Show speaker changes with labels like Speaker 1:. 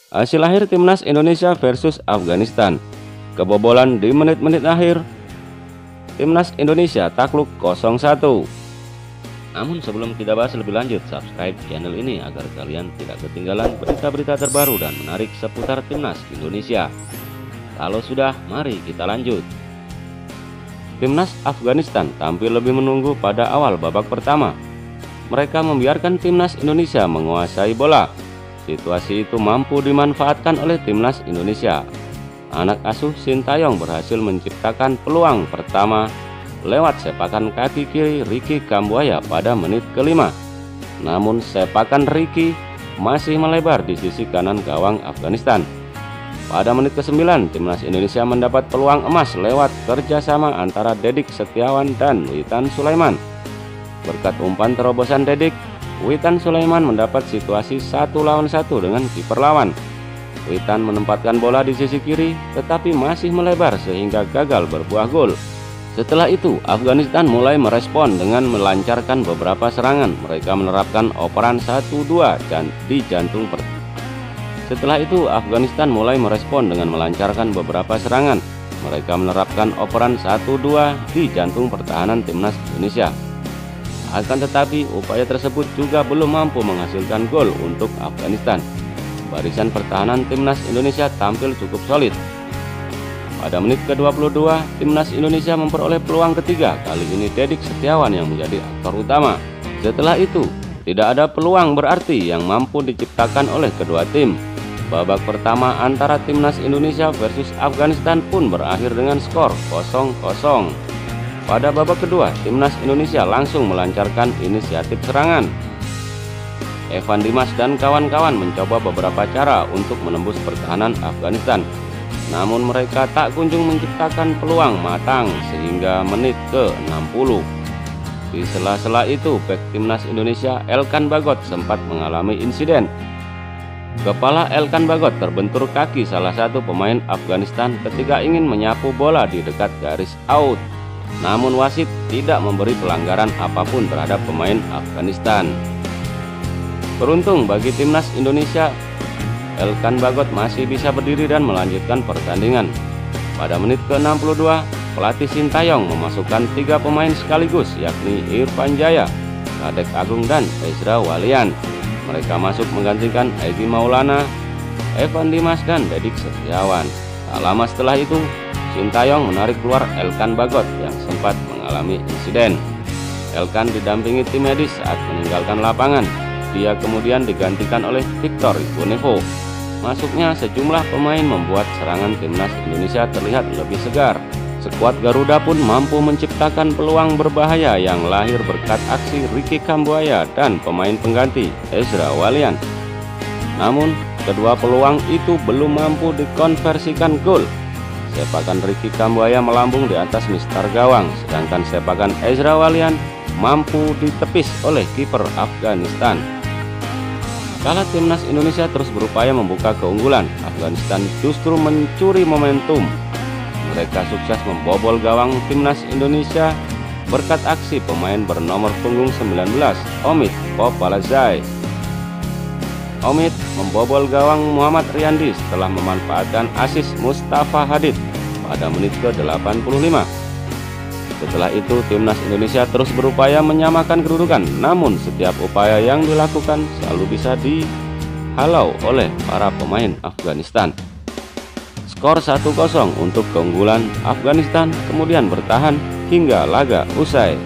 Speaker 1: Hasil akhir timnas Indonesia versus Afghanistan. Kebobolan di menit-menit akhir. Timnas Indonesia takluk 0-1. Namun sebelum kita bahas lebih lanjut, subscribe channel ini agar kalian tidak ketinggalan berita-berita terbaru dan menarik seputar timnas Indonesia. Kalau sudah, mari kita lanjut. Timnas Afghanistan tampil lebih menunggu pada awal babak pertama. Mereka membiarkan timnas Indonesia menguasai bola. Situasi itu mampu dimanfaatkan oleh timnas Indonesia. Anak asuh Sintayong berhasil menciptakan peluang pertama lewat sepakan kaki kiri Ricky Kambuaya pada menit kelima. Namun sepakan Ricky masih melebar di sisi kanan gawang Afghanistan. Pada menit ke-9, timnas Indonesia mendapat peluang emas lewat kerjasama antara Dedik Setiawan dan Witan Sulaiman. Berkat umpan terobosan Dedik, Witan Sulaiman mendapat situasi 1 lawan 1 dengan kiper lawan. Witan menempatkan bola di sisi kiri tetapi masih melebar sehingga gagal berbuah gol. Setelah itu, Afghanistan mulai merespon dengan melancarkan beberapa serangan. Mereka menerapkan operan 1-2 dan di jantung Setelah itu, Afghanistan mulai merespon dengan melancarkan beberapa serangan. Mereka menerapkan operan 1-2 di jantung pertahanan timnas Indonesia. Akan tetapi, upaya tersebut juga belum mampu menghasilkan gol untuk Afghanistan. Barisan pertahanan timnas Indonesia tampil cukup solid. Pada menit ke-22, timnas Indonesia memperoleh peluang ketiga. Kali ini Dedik Setiawan yang menjadi aktor utama. Setelah itu, tidak ada peluang berarti yang mampu diciptakan oleh kedua tim. Babak pertama antara timnas Indonesia versus Afghanistan pun berakhir dengan skor 0-0. Pada babak kedua, timnas Indonesia langsung melancarkan inisiatif serangan. Evan Dimas dan kawan-kawan mencoba beberapa cara untuk menembus pertahanan Afghanistan. Namun mereka tak kunjung menciptakan peluang matang sehingga menit ke-60. Di sela-sela itu, bek timnas Indonesia Elkan Bagot sempat mengalami insiden. Kepala Elkan Bagot terbentur kaki salah satu pemain Afghanistan ketika ingin menyapu bola di dekat garis out. Namun wasit tidak memberi pelanggaran apapun terhadap pemain Afghanistan. Beruntung bagi timnas Indonesia, Elkan Bagot masih bisa berdiri dan melanjutkan pertandingan. Pada menit ke-62, pelatih Sintayong memasukkan 3 pemain sekaligus, yakni Irfan Jaya, Kadek Agung dan Ezra Walian. Mereka masuk menggantikan Egy Maulana, Evan Dimas dan Dedik Setiawan. Tak lama setelah itu, Sintayong menarik keluar Elkan Bagot yang sempat mengalami insiden. Elkan didampingi tim medis saat meninggalkan lapangan. Dia kemudian digantikan oleh Victor Ibonevo. Masuknya sejumlah pemain membuat serangan timnas Indonesia terlihat lebih segar. Skuad Garuda pun mampu menciptakan peluang berbahaya yang lahir berkat aksi Ricky Kambuaya dan pemain pengganti Ezra Walian. Namun, kedua peluang itu belum mampu dikonversikan gol. Sepakan Ricky Kambuaya melambung di atas mistar gawang, sedangkan sepakan Ezra Walian mampu ditepis oleh kiper Afghanistan. Kala timnas Indonesia terus berupaya membuka keunggulan, Afghanistan justru mencuri momentum. Mereka sukses membobol gawang timnas Indonesia berkat aksi pemain bernomor punggung 19, Omid Popalazai. Omid membobol gawang Muhammad Riyandi setelah memanfaatkan asis Mustafa Hadid pada menit ke-85. Setelah itu, timnas Indonesia terus berupaya menyamakan kedudukan, namun setiap upaya yang dilakukan selalu bisa dihalau oleh para pemain Afghanistan. Skor 1-0 untuk keunggulan Afghanistan kemudian bertahan hingga laga usai.